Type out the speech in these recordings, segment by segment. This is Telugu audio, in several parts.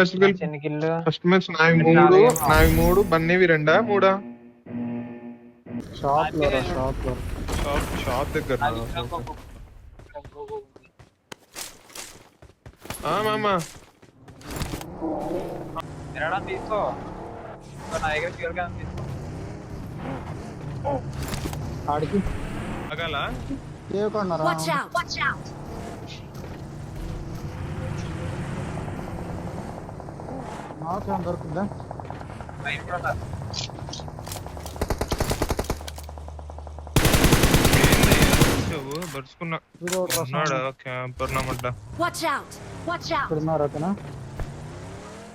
ఎన్ని కిల్లు? ఫస్ట్ మ్యాచ్ నావి మూడు బన్నేవి రెండా మూడా? షాప్ దగ్గర మామా తినడం తీసుకో. నా దగ్గర ఫ్యూల్ క్యాన్ తీసుకో. ఆడికి అగల ఏకొన్నారా? నాకేం దొరుకుతుందా? బయట కూడా ఉన్నారు. బరుచుకున్నా వీడు ఒకడు ఉన్నాడా క్యాంపర్ నమ్మడ్డ ఇక్కడ ఉన్నారు ఓకేనా?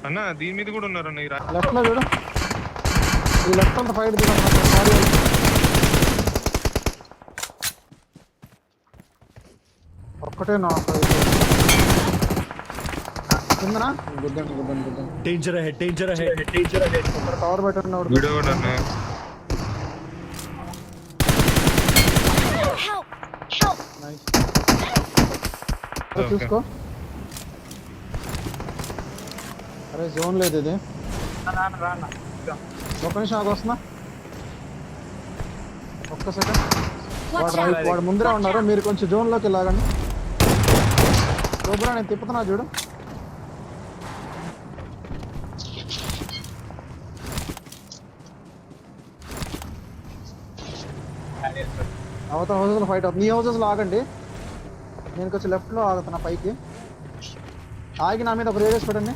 అన్న దీని మీద కూడా ఉన్నారన్న ఈ లెఫ్ట్ లో చూడు, ఈ లెఫ్ట్ అంతా ఫైట్ దిగా ఒక్కటే నా కిందనా గుద్దండి డేంజర్ అహెడ్ ఇక్కడ టవర్ పెట్టండి. వీడియో కూడా అన్న చూసుకో. అరే జోన్ లేదు ఇది. ఒక్క నిమిషం ఆగి వస్తున్నా. ఒక్క సెకండ్. వాడు ముందరే ఉన్నారు, మీరు కొంచెం జోన్ లోకి లాగండి. శోభరా నేను తిప్పుతున్నా చూడు. అవతల హౌసెస్ లో ఫైట్ అవుతుంది. మీ హౌసెస్ లో ఆగండి, నేను కొంచెం లెఫ్ట్ లో ఆగుతున్నా పైకి. ఆగి నా మీద ఒక రేడియస్ పెట్టండి.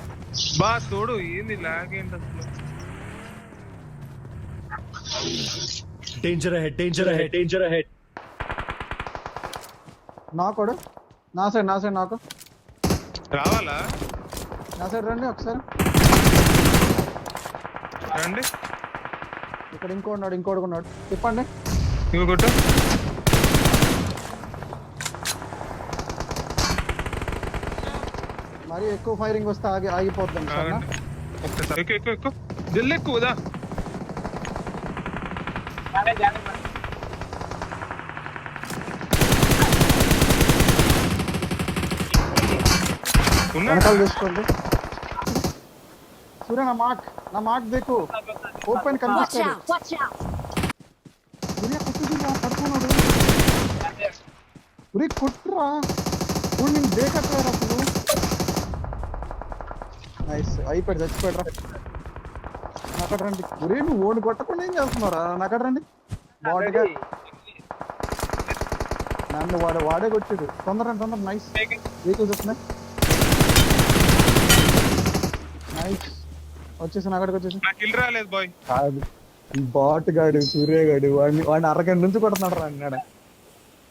బా తోడు ఏంది లాగ్ ఏంటి అసలు? డేంజర్ అహెడ్ నాకోడు నా సైడ్ నాకు రావాలా? నా సైడ్ రండి ఒకసారి. రండి ఇక్కడ ఇంకోటి ఉన్నాడు తిప్పండి. ఇంకొకటి మరి ఎక్కువ ఫైరింగ్ వస్తే ఆగిపోద్దాం. ఒక్కసారి ఎక్కువ జల్ది ఎక్కువదా? వెనకాల తీసుకోండి. సూర్య నా మార్క్ దేకు ఓపెన్ కనిపిస్తాడు. సూర్య పడుకున్నాడు. కుట్రా నేను దేకట్లేదు అసలు. నైస్ అయిపోయాడు, చచ్చిపోయాడు. నాకడ రండి. ఒరే నువ్వు ఓడి కొట్టకుండా ఏం చేస్తున్నారా? నాకడ రండి. బాడీగా నన్ను వాడే కొట్టాడు. తొందర నైస్ వెహికల్స్ వస్తున్నాయి. నైస్ వచ్చేసి అక్కడికి వచ్చేసి. బాట్ గాడు సూర్య గాడు వాడిని అరగంట నుంచి కొడుతున్నాడు రా అన్నాడు.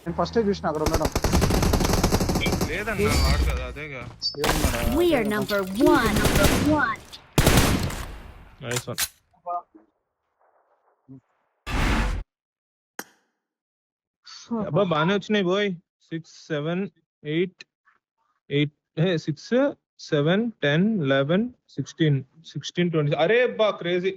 నేను ఫస్ట్ చూసిన అక్కడ ఉండడం. We are number one. Nice one. అబ్బా బానే వచ్చినాయి బాయ్. 6 7 8 6 7 10 11 16 20. అరే బా క్రేజీ.